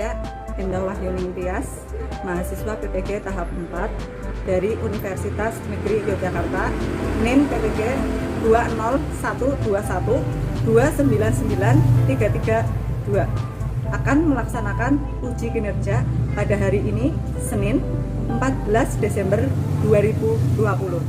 Saya Endah Wahyuning Tias, mahasiswa PPG tahap 4 dari Universitas Negeri Yogyakarta, NIM PPG 20121299332, akan melaksanakan uji kinerja pada hari ini, Senin 14 Desember 2020.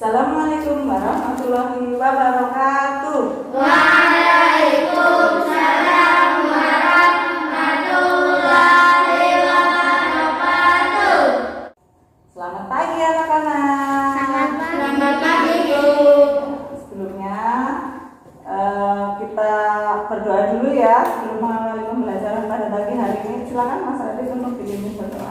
Assalamualaikum warahmatullahi wabarakatuh. Waalaikumsalam warahmatullahi wabarakatuh. Selamat pagi anak-anak. Selamat pagi, Bu. Sebelumnya kita berdoa dulu ya sebelum mengawali pembelajaran pada pagi hari ini. Silakan Mas Radit untuk dipimpin berdoa.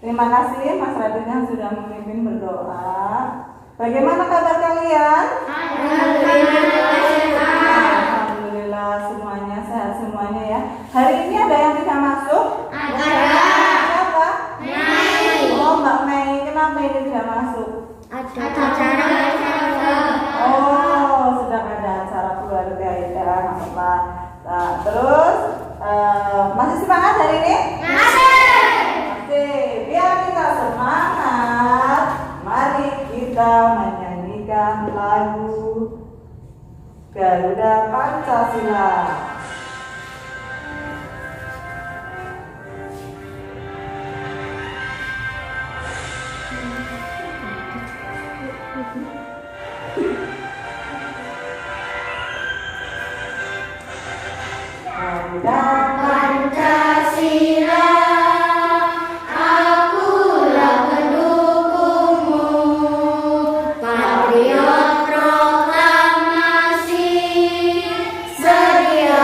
Terima kasih Mas Radit yang sudah memimpin berdoa. Bagaimana kabar kalian? Alhamdulillah semuanya sehat semuanya ya. Hari ini ada yang tidak masuk? Ada. Siapa? Mei. Oh Mbak Mei, kenapa ini tidak masuk? Ada acara. Oh, sedang ada acara keluarga ya, nggak apa-apa. Nah, terus masih semangat hari ini? Biar kita semangat, mari kita menyanyikan lagu Garuda Pancasila. Garuda Pancasila. Patriot proklamasi, sedia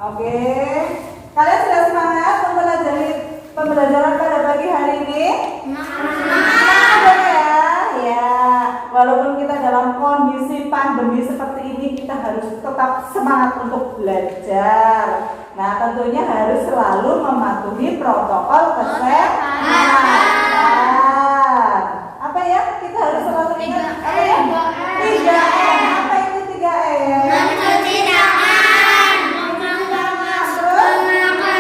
Oke. Kalian sudah semangat mempelajari pembelajaran pada pagi hari ini? Semangat ya. Ya, walaupun kita dalam kondisi pandemi seperti ini, kita harus tetap semangat untuk belajar. Nah, tentunya harus selalu mematuhi protokol kesehatan. Apa ya? Kita harus selalu ingat apa ya? 3M. Apa itu 3M? Mencuci tangan, menggunakan masker, Memakai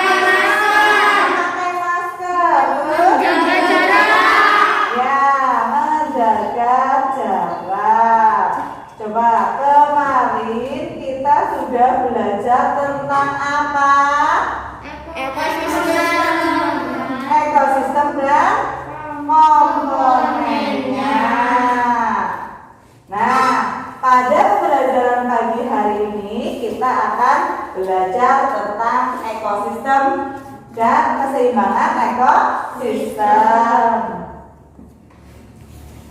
masker. menjaga jarak. Ya, menjaga jarak. Coba kemarin kita sudah belajar tentang apa? Ekosistem dan komponennya. Nah, pada pembelajaran pagi hari ini kita akan belajar tentang ekosistem dan keseimbangan ekosistem.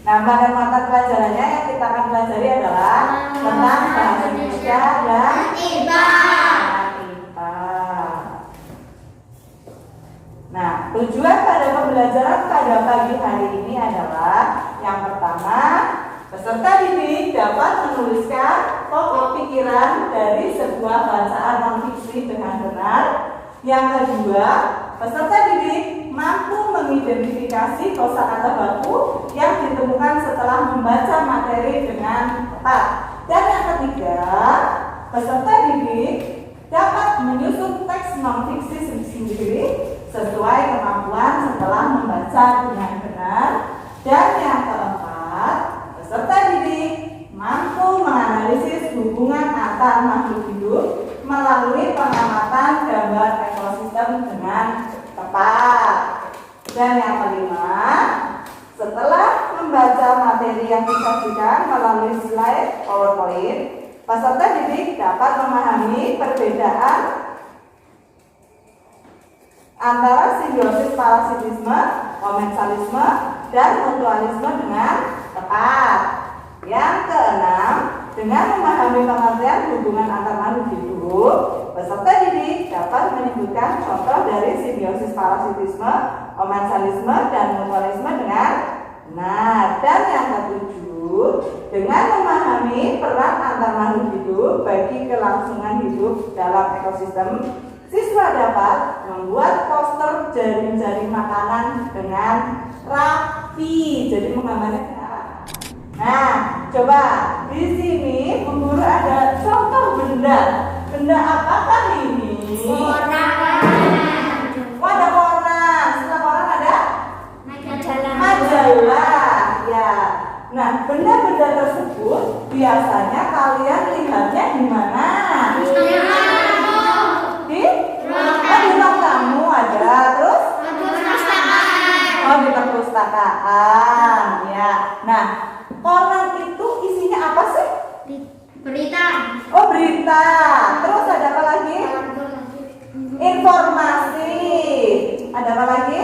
Nah, pada mata pelajarannya yang kita akan pelajari adalah tentang bahasa Indonesia dan IPA. IPA. Nah, tujuan pada pembelajaran pada pagi hari ini adalah yang pertama, peserta didik dapat menuliskan pokok pikiran dari sebuah bacaan non-fiksi dengan benar. Yang kedua, peserta didik mampu mengidentifikasi kosakata baku yang ditemukan setelah membaca materi dengan tepat. Dan yang ketiga, peserta didik dapat menyusun teks non-fiksi sendiri sesuai kemampuan setelah membaca dengan benar. Dan yang keempat, peserta didik mampu menganalisis hubungan antar makhluk hidup melalui pengamatan gambar ekosistem dengan tepat. Dan yang kelima, setelah membaca materi yang disajikan melalui slide PowerPoint, peserta didik dapat memahami perbedaan antara simbiosis parasitisme, komensalisme, dan mutualisme dengan tepat. Yang keenam, dengan memahami pengertian hubungan antar makhluk hidup, peserta didik dapat menyebutkan contoh dari simbiosis parasitisme, komensalisme, dan mutualisme dengan benar. Dan yang ketujuh, dengan memahami peran antar makhluk hidup bagi kelangsungan hidup dalam ekosistem, siswa dapat membuat poster jaring-jaring makanan dengan rapi. Jadi menggambarnya apa? Nah, coba di sini Bu Guru ada contoh benda. Benda apakah ini? Koran. Oh, ada koran. Setelah koran ada Majalah. majalah. Ya. Nah, benda-benda tersebut biasanya kalian lihatnya di mana? Di ruang tamu ada. Terus? Oh, di perpustakaan. Ya. Nah, koran itu isinya apa sih? Berita. Oh, berita. Terus ada apa lagi? Informasi. Ada apa lagi?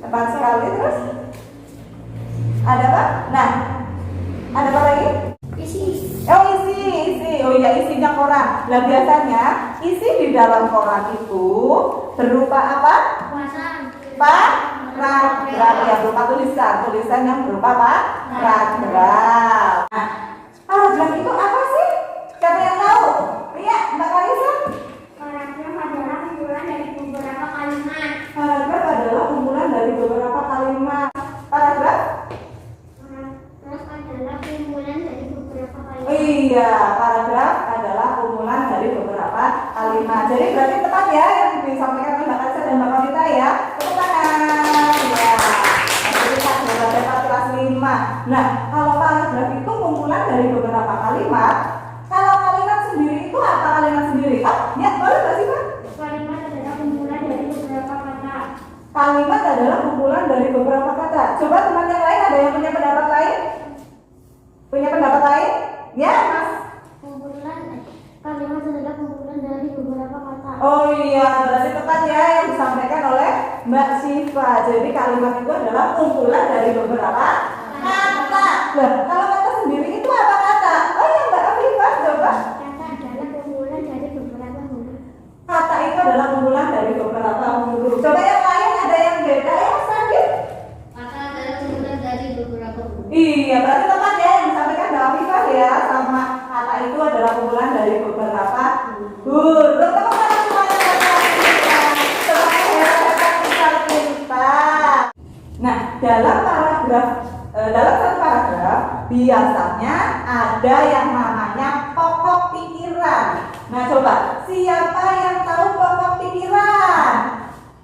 Tepat sekali. Terus? Ada apa? Nah, ada apa lagi? Isi. Oh, isi. Oh iya, isinya koran. Nah, biasanya isi di dalam koran itu berupa apa? Paragraf, ya, berupa tulisan yang berupa apa? Paragraf. Nah, paragraf itu apa sih? Siapa yang tahu? Ria, Mbak Kalisa? Paragraf adalah kumpulan dari beberapa kalimat. Paragraf adalah kumpulan dari beberapa kalimat. Paragraf? Paragraf adalah kumpulan dari beberapa kalimat. Oh iya, paragraf adalah kumpulan dari beberapa kalimat. Jadi berarti tepat ya yang disampaikan oleh Mbak Kalisa dan Mbak Kalita ya. Tepuk tangan. Ya. Jadi paragraf dapat kelas 5. Nah, kalau paragraf itu kumpulan dari beberapa kalimat. Kalau kalimat sendiri itu apa kalimat sendiri? Oh, ya boleh nggak sih Pak? Kalimat adalah kumpulan dari beberapa kata. Kalimat adalah kumpulan dari beberapa kata. Coba teman yang lain ada yang punya pendapat lain? Punya pendapat lain? Ya, Mas. Kalimat adalah kumpulan dari beberapa kata. Oh iya, berarti tepat ya yang disampaikan oleh Mbak Siva. Jadi kalimat itu adalah kumpulan dari beberapa kata. Nah, kalau kata sendiri itu apa kata? Oh ya Mbak Siva, coba. Kata adalah kumpulan dari beberapa itu adalah kumpulan dari beberapa huruf. Tepuk tangan semuanya buat kalian. Semuanya hebat-hebat pintar-pintar. Nah, dalam satu paragraf biasanya ada yang namanya pokok pikiran. Nah, coba siapa yang tahu pokok pikiran?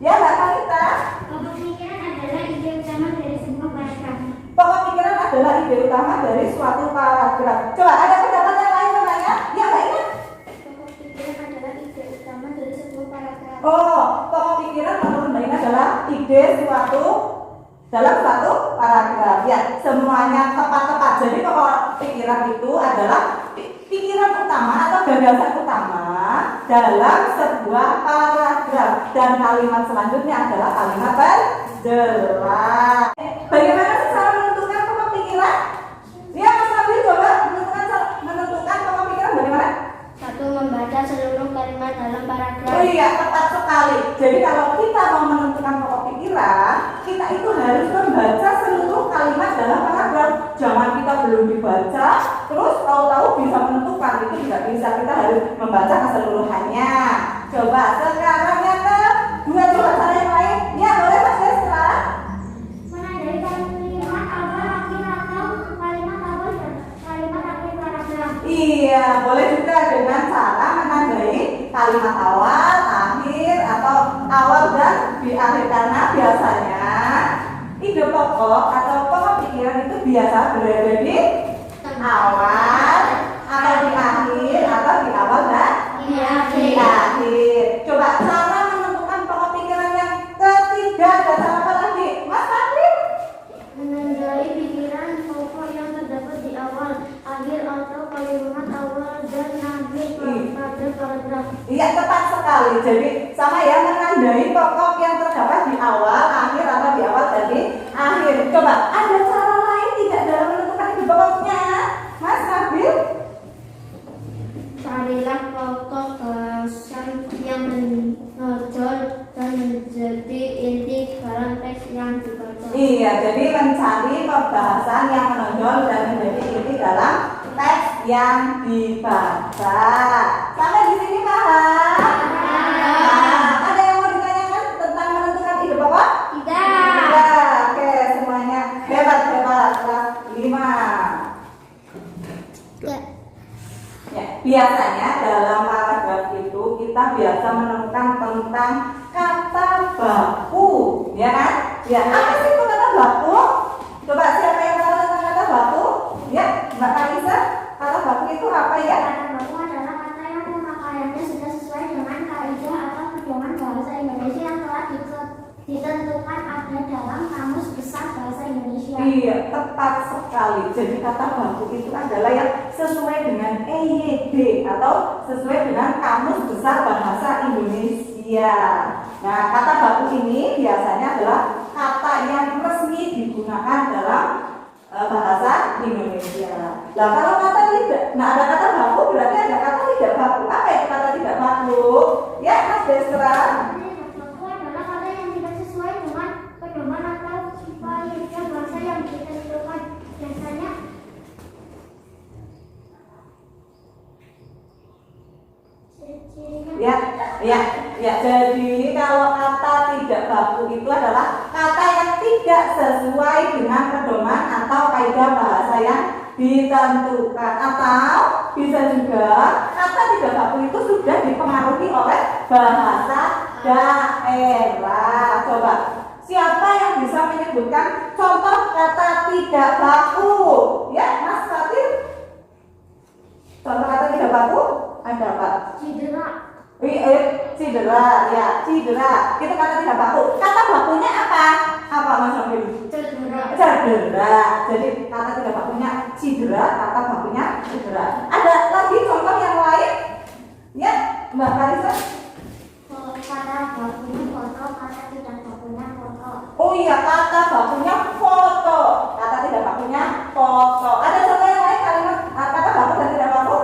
Ya, Mbak Kalita. Pokok pikiran adalah ide utama dari sebuah paragraf. Pokok pikiran adalah ide utama dari suatu paragraf. Coba ada pendapat yang lain namanya? Ya, Mbak Ina. Pokok pikiran adalah ide utama dari sebuah paragraf. Oh, pokok pikiran menurut Mbak Ina adalah ide dalam satu paragraf. Ya, semuanya tepat-tepat. Jadi pokok pikiran itu adalah pikiran utama atau gagasan utama dalam sebuah paragraf, dan kalimat selanjutnya adalah kalimat penjelas. Bagaimana sih cara menentukan pokok pikiran? Ya, Mas Nabil coba menentukan pokok pikiran bagaimana? 1. Membaca seluruh kalimat dalam paragraf. Oh iya, tepat sekali. Jadi kalau kita mau menentukan pokok pikiran, kita itu harus membaca seluruh kalimat dalam paragraf. Jangan kita belum dibaca, terus tahu-tahu bisa menentukan. Itu tidak bisa, kita harus membaca keseluruhannya. Coba sekarang yang kedua, coba cara yang lain. Ya, boleh Mas Desra. Menandai kalimat awal, akhir, atau kalimat awal dan kalimat akhir paragraf. Iya, boleh juga dengan cara menandai kalimat awal, akhir, atau awal dan di akhir. Karena biasanya ide pokok atau pokok pikiran itu biasa berada di awal, atau di akhir, atau di awal dan di akhir. Coba cara menentukan pokok pikiran yang ketiga, ada cara apa lagi? Mas Fadil? Menandai pikiran pokok yang terdapat di awal, akhir, atau kalimat awal dan akhir pada paragraf. Iya, tepat sekali. Jadi sama ya, menandai pokok yang terdapat di awal, akhir, atau di awal dan di akhir. Coba ada cara lain tidak dalam menentukan ide pokoknya, Mas Nabil? Carilah pokok bahasan yang menonjol dan menjadi inti dalam teks yang dibaca. Iya, jadi mencari pembahasan yang menonjol dan menjadi inti dalam teks yang dibaca. Sampai di sini paham? Nah, ada yang mau ditanyakan tentang menentukan ide pokok? Tidak. Oke, semuanya hebat kelas 5. Ya, biasanya dalam paragraf itu kita biasa menemukan tentang kata baku, ya kan? Ya, apa sih itu kata baku? Coba siapa yang tahu tentang kata baku? Ya, Mbak Kalisa, kata baku itu apa ya? Kata baku adalah kata yang pemakaiannya sudah sesuai dengan kaidah atau pedoman bahasa Indonesia yang telah ditentukan ada dalam Kamus Besar Bahasa Indonesia. Iya, tepat sekali. Jadi kata baku itu adalah yang sesuai dengan EYD atau sesuai dengan Kamus Besar Bahasa Indonesia. Nah, kata baku ini biasanya adalah kata yang resmi digunakan dalam bahasa Indonesia. Nah, kalau kata tidak, nah ada kata baku berarti ada kata tidak baku. Apa itu kata tidak baku? Ya, Mas Desra. Baku adalah kata yang tidak sesuai dengan pedoman atau kaidah bahasa yang ditentukan. Biasanya Ya. Jadi kalau kata tidak baku itu adalah kata yang tidak sesuai dengan pedoman atau kaidah bahasa yang ditentukan, atau bisa juga kata tidak baku itu sudah dipengaruhi oleh bahasa daerah. Coba siapa yang bisa menyebutkan contoh kata tidak baku? Ya, Mas Fatir. Contoh kata tidak baku ada apa? cedera. Cedera, ya, cedera. Itu kata tidak baku. Kata bakunya apa? Apa Mas Nabil? Cedera. Jadi kata tidak bakunya cedera, kata bakunya cedera. Ada lagi contoh yang lain? Ya, Mbak Karisa. Kata bakunya foto, kata tidak bakunya foto. Oh iya, kata bakunya foto. Kata tidak bakunya foto. Ada contoh yang lain kalimat kata baku dan tidak baku?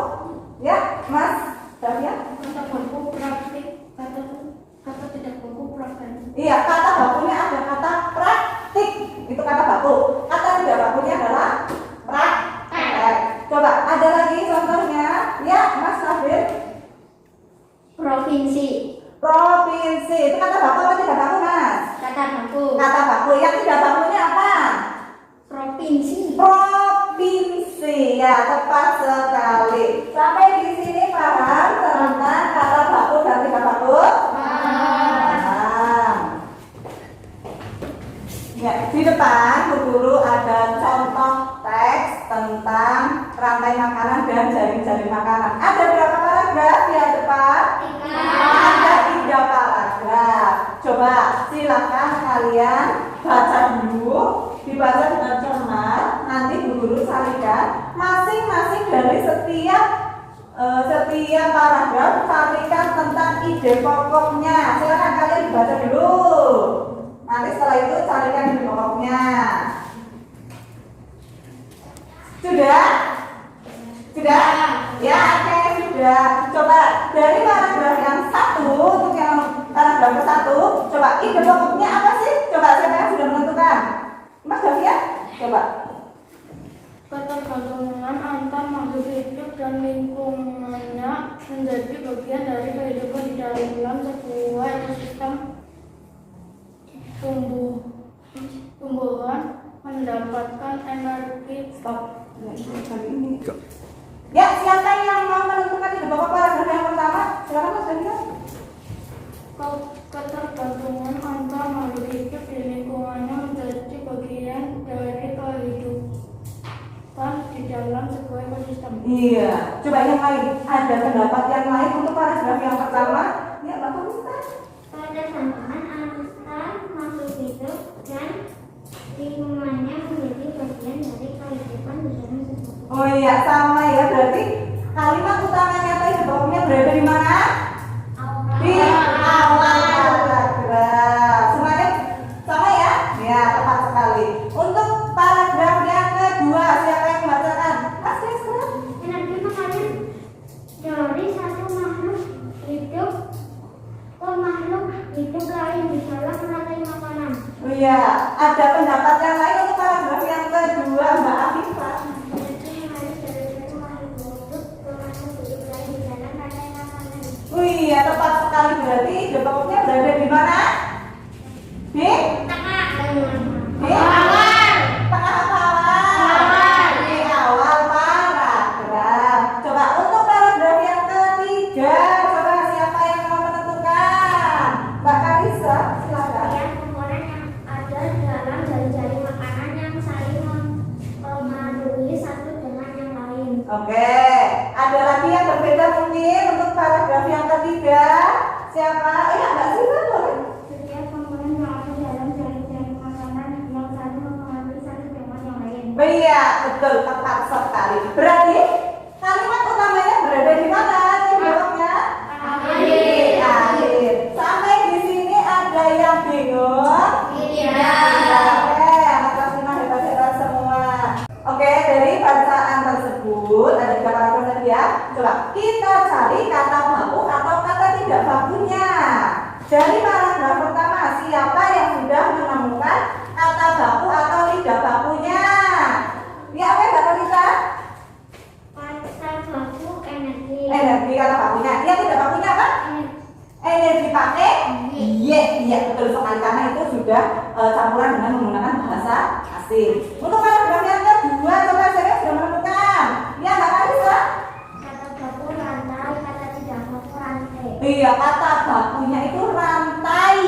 Ya, Mas Davia. Kata baku praktik, kata tidak baku praktek. Iya, kata bakunya ada kata praktik. Itu kata baku. Kata tidak bakunya adalah praktek. Coba ada lagi contohnya. Provinsi. Provinsi. Itu kata baku apa tidak baku, Mas? Kata baku. Kata baku. Yang tidak bakunya apa? Provinsi. Provinsi. Ya, tepat sekali. Sampai di sini paham tentang kata baku dan tidak baku? Paham. Ya, di depan Bu Guru ada contoh teks tentang rantai makanan dan jaring-jaring makanan. Ada berapa paragraf di depan? 3. Ada 3 paragraf. Coba silakan kalian baca dulu, dibaca dengan cermat. Nanti Bu Guru carikan masing-masing dari setiap paragraf, carikan tentang ide pokoknya. Silakan kalian dibaca dulu. Nanti setelah itu carikan ide pokoknya. Sudah? Sudah? Ya, oke, sudah. Coba dari paragraf yang 1 untuk yang paragraf ke 1, coba ide pokoknya apa sih? Coba siapa yang sudah menentukan? Mas Davia? Coba. Ketergantungan antar makhluk hidup dan lingkungannya menjadi bagian dari kehidupan di dalam sebuah ekosistem. Tumbuhan mendapatkan energi. Stop. Ya, siapa yang mau menentukan ide pokok paragraf yang pertama? Silakan Mas Davia. Ketergantungan antar makhluk hidup di lingkungannya menjadi bagian dari kehidupan di dalam sebuah ekosistem. Iya, coba yang lain. Ada pendapat yang lain untuk paragraf yang pertama? Ya, Bapak Ustaz. Ketergantungan antar makhluk hidup dan lingkungannya menjadi bagian dari kehidupan di dalam sebuah. Oh iya, sama ya. Berarti kalimat utamanya tadi sebelumnya berada di mana? Di awal paragraf. Semuanya sama ya? Ya, tepat sekali. Untuk paragraf yang kedua, siapa yang membacakan? Mas Desra. Energi makanan dari satu makhluk hidup ke makhluk hidup lain di dalam rantai makanan. Oh iya, ada pendapat yang lain untuk paragraf yang kedua, Mbak Afifah. Energi mengalir dari satu makhluk hidup ke makhluk hidup lain di dalam rantai makanan. Oh iya, tepat sekali. Berarti ide pokoknya berada di mana? Di? Tengah. Di awal. Tengah awal. Di awal paragraf. Coba untuk paragraf yang ketiga, coba siapa yang mau menentukan? Mbak Karisa, silakan. Yang komponen yang ada dalam jari-jari makanan yang saling mempengaruhi satu dengan yang lain. Oke, ada lagi yang berbeda mungkin untuk paragraf yang ketiga. Siapa? Mbak Sila boleh. Setiap komponen yang ada dalam jari-jari makanan yang saling mempengaruhi satu dengan yang lain. Iya, betul, tepat sekali. Berarti kalimat utamanya berada di mana? Jawabnya? Di akhir. Sampai di sini ada yang bingung? Oke, anak kelas 5 hebat-hebat semua. Oke, dari bacaan tersebut ada 3 paragraf tadi ya. Coba kita cari kata baku atau kata tidak bakunya. Dari paragraf pertama, siapa yang sudah menemukan kata baku atau tidak bakunya? Ya, apa Mbak Karisa? Kata baku energi. Energi kata bakunya. Yang tidak bakunya apa? Energi pakai? Iya, betul sekali karena itu sudah campuran dengan menggunakan bahasa asing. Untuk paragraf yang kedua, coba saya sudah menemukan. Ya, Mbak Karisa? Kata baku rantai, kata tidak baku rantai. Iya, kata bakunya itu rantai.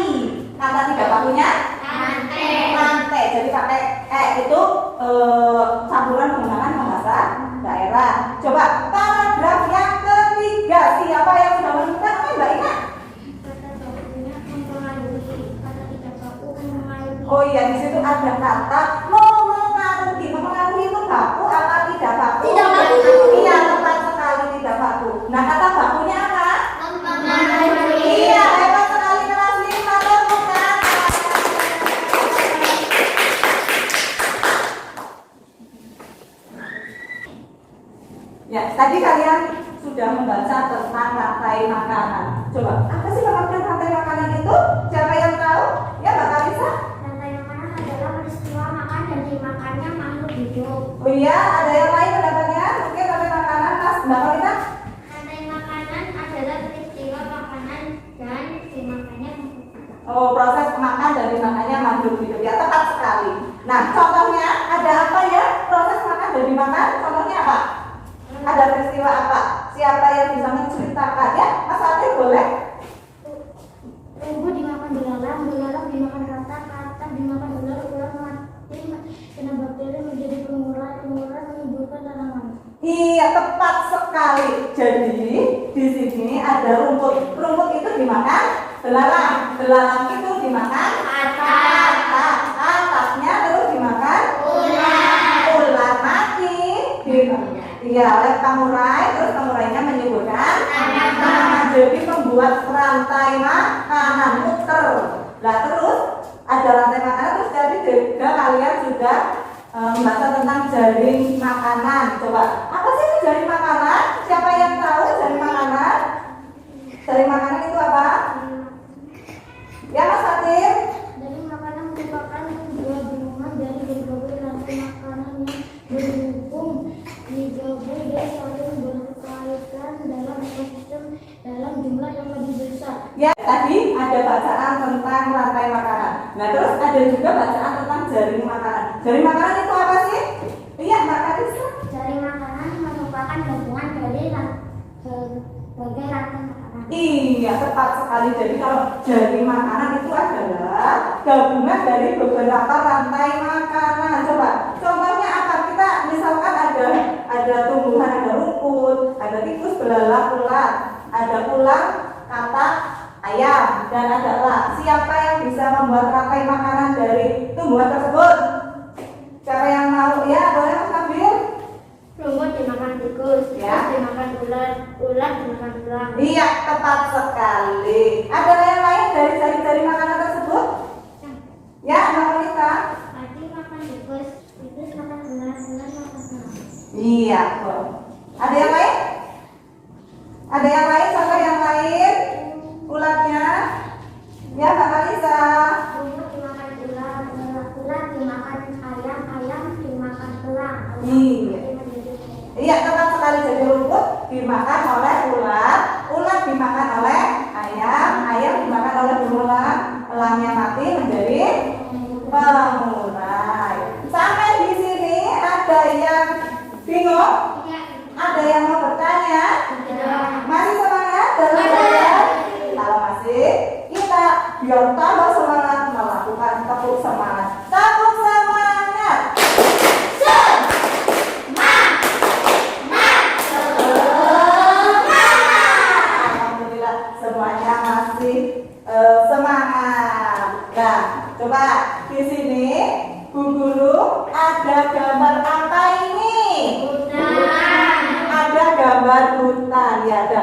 Kata tidak bakunya? Rantai. Jadi pakai itu campuran menggunakan bahasa daerah. Coba paragraf yang ketiga, siapa yang sudah menemukan? Apa Mbak Ina? Kata bakunya mempengaruhi, kata tidak baku mempengaruhi. Oh iya, di situ ada kata mempengaruhi. Mempengaruhi itu baku apa tidak baku? Tidak baku. Iya, tepat sekali tidak baku. Nah, kata bakunya apa? Mempengaruhi. Iya, hebat sekali kelas 5 temukan. Ya, tadi kalian sudah membaca tentang rantai makanan. Coba, apa sih pengertian rantai makanan itu? Siapa yang tahu? Ya, Mbak Karisa? Rantai makanan adalah peristiwa makan dan dimakannya makhluk hidup. Oh iya, ada yang lain pendapatnya? Mungkin rantai makanan, Mas Mbak Karisa? Rantai makanan adalah peristiwa makanan proses makan dan dimakannya makhluk hidup. Ya, tepat sekali. Nah, contohnya ada apa ya? Proses makan dan dimakan. Contohnya apa? Ada peristiwa apa? Siapa yang bisa menceritakan? Ya, Mas Fatih boleh. Rumput dimakan belalang, belalang dimakan rata, rata dimakan ular, ular mati kena bakteri menjadi pengurai, pengurai menyuburkan tanaman. Iya, tepat sekali. Jadi di sini ada rumput. Rumput itu dimakan belalang. Belalang itu dimakan atapnya terus dimakan ular mati. Iya, oleh pengurai, terus pengurainya menyuburkan tanaman. Jadi membuat rantai makanan muter. Nah, terus ada rantai makanan, terus jadi juga kalian sudah membaca tentang jaring makanan. Coba, apa sih itu jaring makanan? Siapa yang tahu jaring makanan? Jaring makanan itu apa? Ya, Mas Fatir? Jaring makanan merupakan gabungan dari berbagai rantai makanan yang berhubung, digabung dan saling berkaitan dalam ekosistem dalam jumlah yang lebih besar. Ya, tadi ada bacaan tentang rantai makanan. Nah, terus ada juga bacaan tentang jaring makanan. Jaring makanan itu apa sih? Iya, Mbak Karisa. Jaring makanan merupakan gabungan dari berbagai rantai makanan. Iya, tepat sekali. Jadi kalau jaring makanan itu adalah gabungan dari beberapa rantai makanan. Coba, contohnya apa? Kita misalkan ada tumbuhan, ada rumput, ada tikus, belalang, ular, ada ular, katak, ayam, dan ada elang. Siapa yang bisa membuat rantai makanan dari tumbuhan tersebut? Siapa yang mau? Ya, boleh Mas Nabil. Rumput dimakan tikus, Ya. tikus dimakan ular, ular dimakan elang. Iya, tepat sekali. Ada yang lain dari jari-jari makanan tersebut? Ya, Mbak Wanita. Tadi makan tikus, tikus makan ular, ular makan elang. Iya, Bro. Ada yang lain? Ada yang lain? Contoh yang lain? Ulatnya? Ya, Mbak Kalisa. Rumput dimakan ular, ular dimakan ayam, ayam dimakan elang. Iya. Iya, tepat sekali. Jadi rumput dimakan oleh ular, ular dimakan oleh ayam, ayam dimakan oleh berulang, elangnya mati menjadi pengurai. Sampai di sini ada yang bingung? Ada yang mau bertanya? Masih semangat dalam belajar? Kalau masih, kita biar tambah semangat melakukan tepuk semangat. Tepuk semangat. Alhamdulillah semuanya masih semangat. Nah, coba di sini Bu Guru ada gambar apa ini? Ada gambar hutan, ya ada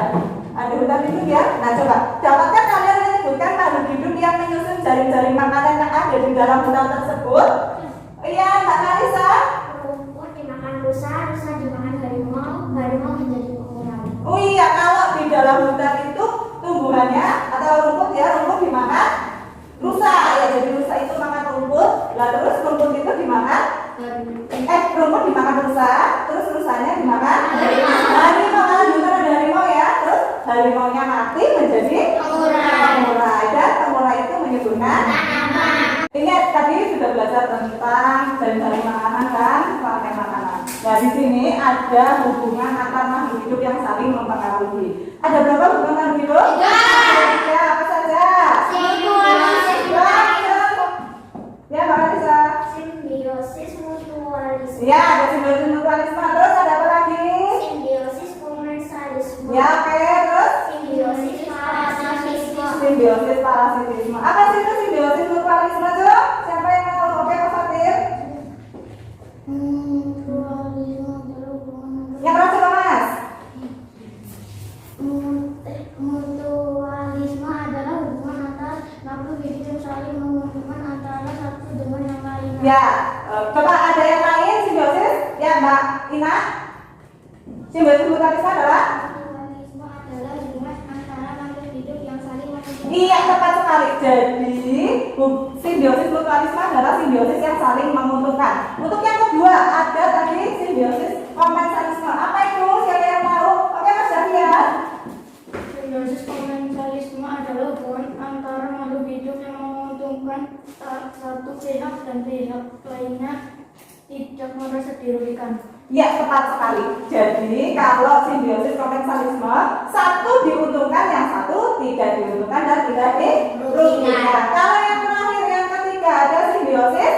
hutan itu ya. Nah, coba dapatkah kalian menyebutkan makhluk hidup yang menyusun jaring-jaring makanan yang ada di dalam hutan tersebut? Iya, Mbak Karisa. Rumput dimakan rusa, rusa dimakan harimau, harimau menjadi pengurai. Oh iya, kalau di dalam hutan itu tumbuhannya atau rumput ya, rumput dimakan rusa ya. Jadi rusa itu makan rumput, lah terus rumput itu dimakan rumput dimakan rusa, terus rusanya dimakan harimau. Kalau di hutan ada harimau ya, terus harimaunya mati menjadi pengurai dan pengurai itu menyuburkan tanaman. Ingat tadi sudah belajar tentang jaring-jaring makanan kan, rantai makanan. Nah, di sini ada hubungan antar makhluk hidup yang saling mempengaruhi. Ada berapa hubungan makhluk hidup? 3. Ya, apa saja? Ya, Mbak Risa. Simbiosis mutualisme. Ya, ada simbiosis mutualisme. Terus ada apa lagi? Simbiosis komensalisme. Ya, oke. Terus Simbiosis parasitisme. simbiosis parasitisme. Apa sih itu simbiosis mutualisme tuh? Siapa yang mau? Oke, Mas Fatir. Mutualisme adalah hubungan Yang keras coba, Mas. Mutualisme adalah hubungan antar makhluk hidup yang saling menguntungkan antara satu dengan yang lainnya. Ya, coba ada yang lain simbiosis? Ya, Mbak Ina. Simbiosis mutualisme adalah? Mutualisme adalah hubungan antara makhluk hidup yang saling menguntungkan. Iya, tepat sekali. Jadi, simbiosis mutualisme adalah simbiosis yang saling menguntungkan. Untuk yang kedua, ada tadi simbiosis komensalisme. Apa itu? Siapa yang tahu? Oke, Mas Dahlia. Simbiosis komensalisme adalah hubungan antara makhluk hidup yang menyebabkan satu pihak dan pihak lainnya tidak merasa dirugikan. Ya, tepat sekali. Jadi, kalau simbiosis komensalisme, satu diuntungkan, yang satu tidak diuntungkan dan tidak dirugikan. Kalau yang terakhir, yang ketiga, ada simbiosis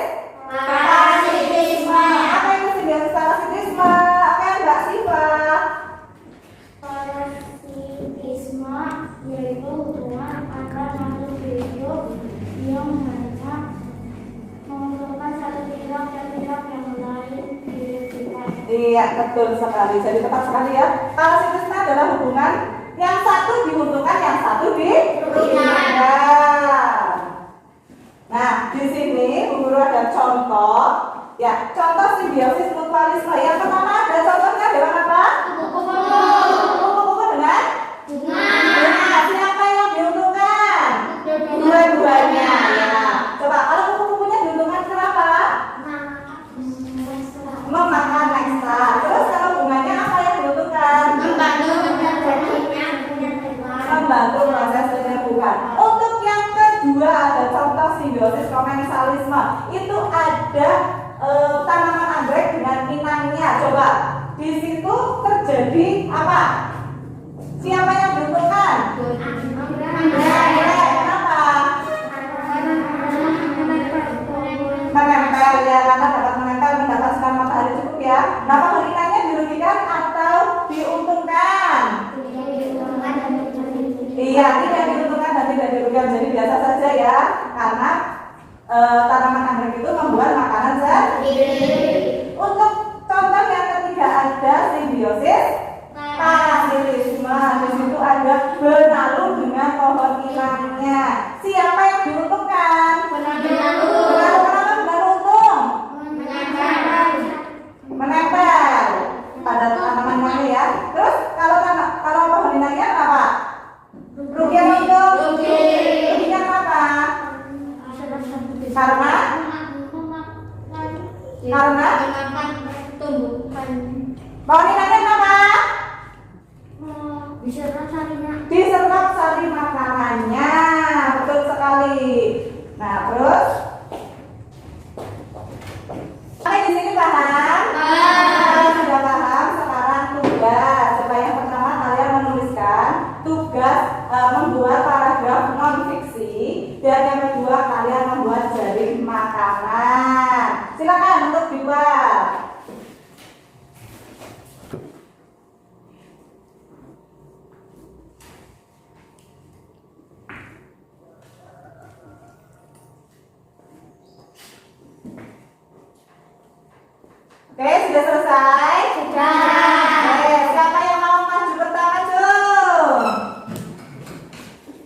parasitisme. Apa itu simbiosis parasitisme? Apa yang Mbak Siva? Parasitisme yaitu hubungan antar makhluk hidup yang hanya menguntungkan satu pihak dan pihak yang lain dirugikan. Iya, betul sekali. Jadi tepat sekali ya. Parasitisme adalah hubungan yang satu diuntungkan, yang satu dirugikan. Nah, di sini Bu Guru ada contoh. Ya, contoh simbiosis mutualisme. Yang pertama ada contohnya dengan apa? Kupu-kupu dengan bunga. Siapa yang diuntungkan? Dua-duanya. Ya. Coba kalau kupu-kupunya diuntungkan kenapa? Memakan nektar. Terus kalau bunganya apa yang diuntungkan? Membantu proses penyembuhan. Untuk yang kedua ada contoh simbiosis komensalisme. Itu ada tanaman anggrek dengan inangnya. Coba di situ terjadi apa? Siapa yang diuntungkan? Anggrek. Kenapa? Menempel ya, karena dapat menempel, mendapat sinar matahari cukup ya. Nah, penginangnya dirugikan atau diuntungkan? Iya, tidak diuntungkan dan tidak dirugikan. Jadi biasa saja ya, karena tanaman anggrek itu membuat makanan sendiri. Untuk contoh yang ketiga ada simbiosis parasitisme. Di situ ada benalu dengan pohon inangnya. Siapa yang diuntungkan? Benalu. Kenapa benalu untung? Menempel pada tanamannya ya. Terus kalau pohon inangnya apa? Rugi atau untung? Ruginya apa? Karena tumbuhan pohon inangnya apa? Diserap sari makanannya. Betul sekali. Nah, terus oke, di sini paham? Sudah paham. Sekarang tugas. Coba yang pertama kalian menuliskan tugas membuat paragraf non fiksi, dan yang kedua kalian membuat jaring makanan. Silakan untuk dibuat. Oke, sudah selesai? Sudah. Oke, siapa yang mau maju pertama, Cung?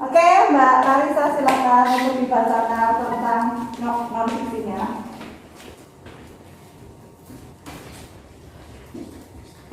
Oke, Mbak Larissa silakan untuk dibacakan tentang non fiksinya.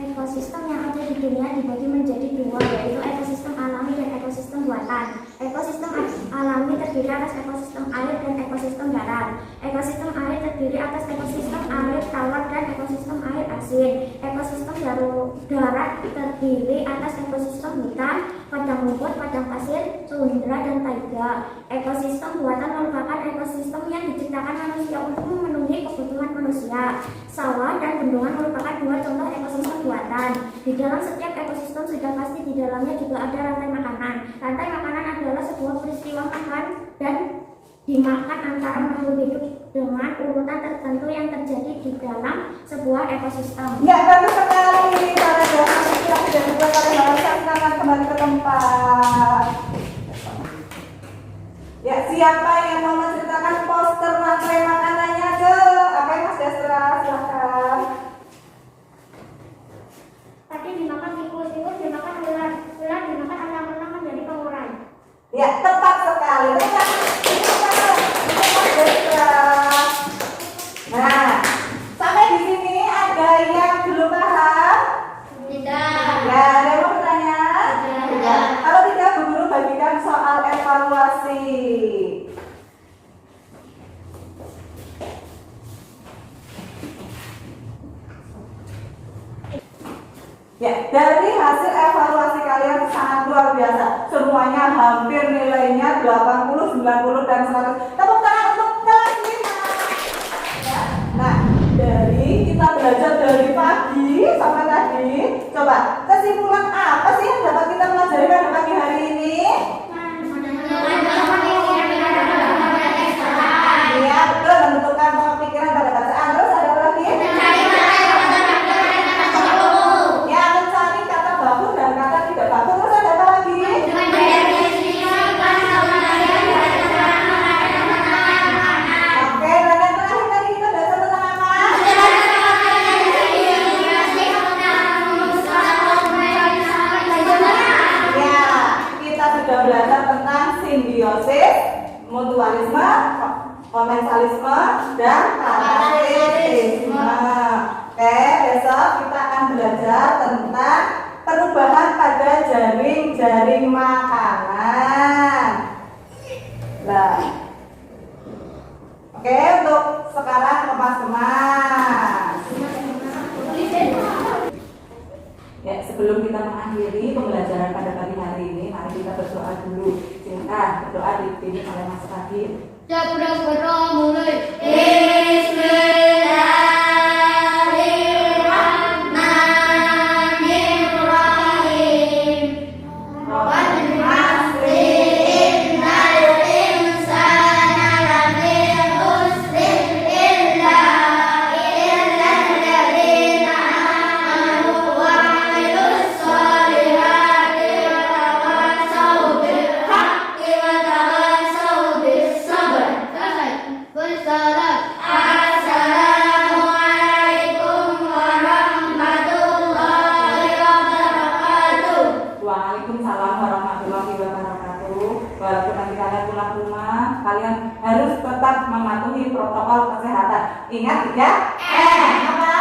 Ekosistem yang ada di dunia dibagi menjadi dua, yaitu ekosistem alami dan ekosistem buatan. Ekosistem alami terdiri atas ekosistem air dan ekosistem darat. Ekosistem air terdiri atas ekosistem air tawar dan ekosistem air asin. Ekosistem darat terdiri atas ekosistem hutan, padang rumput, padang pasir, tundra, dan taiga. Ekosistem buatan merupakan ekosistem yang diciptakan manusia untuk memenuhi kebutuhan manusia. Sawah dan bendungan merupakan dua contoh ekosistem buatan. Di dalam setiap ekosistem sudah pasti di dalamnya juga ada rantai makanan. Rantai makanan adalah sebuah peristiwa makan dan dimakan antara makhluk hidup dengan urutan tertentu yang terjadi di dalam sebuah ekosistem. Ya, bagus sekali. Paragraf yang sudah dibuat oleh Mbak Larissa, silakan kembali ke tempat. Ya, siapa yang mau menceritakan poster rantai makanannya, Jo? Oke, Mas Destra, silakan. Tadi dimakan tikus dimakan ular dimakan anak-anak menjadi pengurai. Ya, tepat sekali. Nah, sampai di sini ada yang belum paham? Tidak. Ya, ada yang mau bertanya? Tidak. Kalau tidak, Bu Guru bagikan soal evaluasi. Ya, dari hasil evaluasi kalian sangat luar biasa. Semuanya hampir nilainya 80, 90, dan 100. Tepuk tangan untuk dari pagi sampai tadi, coba kesimpulan apa sih yang dapat kita pelajari pada pagi hari ini? Iya betul, menentukan pola pikiran pada bacaan. Terus ada apa lagi? Ya, mencari kata baku dan kata tidak baku. Terus ada apa lagi? Oke, dan yang terakhir tadi kita belajar tentang apa? Ya, kita sudah belajar tentang simbiosis, mutualisme, komensalisme, dan parasitisme. Oke, besok kita akan belajar tentang perubahan pada jaring-jaring makanan. Nah, oke, untuk sekarang kemas-kemas. Ya, sebelum kita mengakhiri pembelajaran pada pagi hari ini, mari kita berdoa dulu. Singkat, berdoa dipimpin oleh Mas Fadil. Waalaikumsalam warahmatullahi wabarakatuh. Walaupun nanti kalian pulang rumah, kalian harus tetap mematuhi protokol kesehatan. Ingat ya? Apa?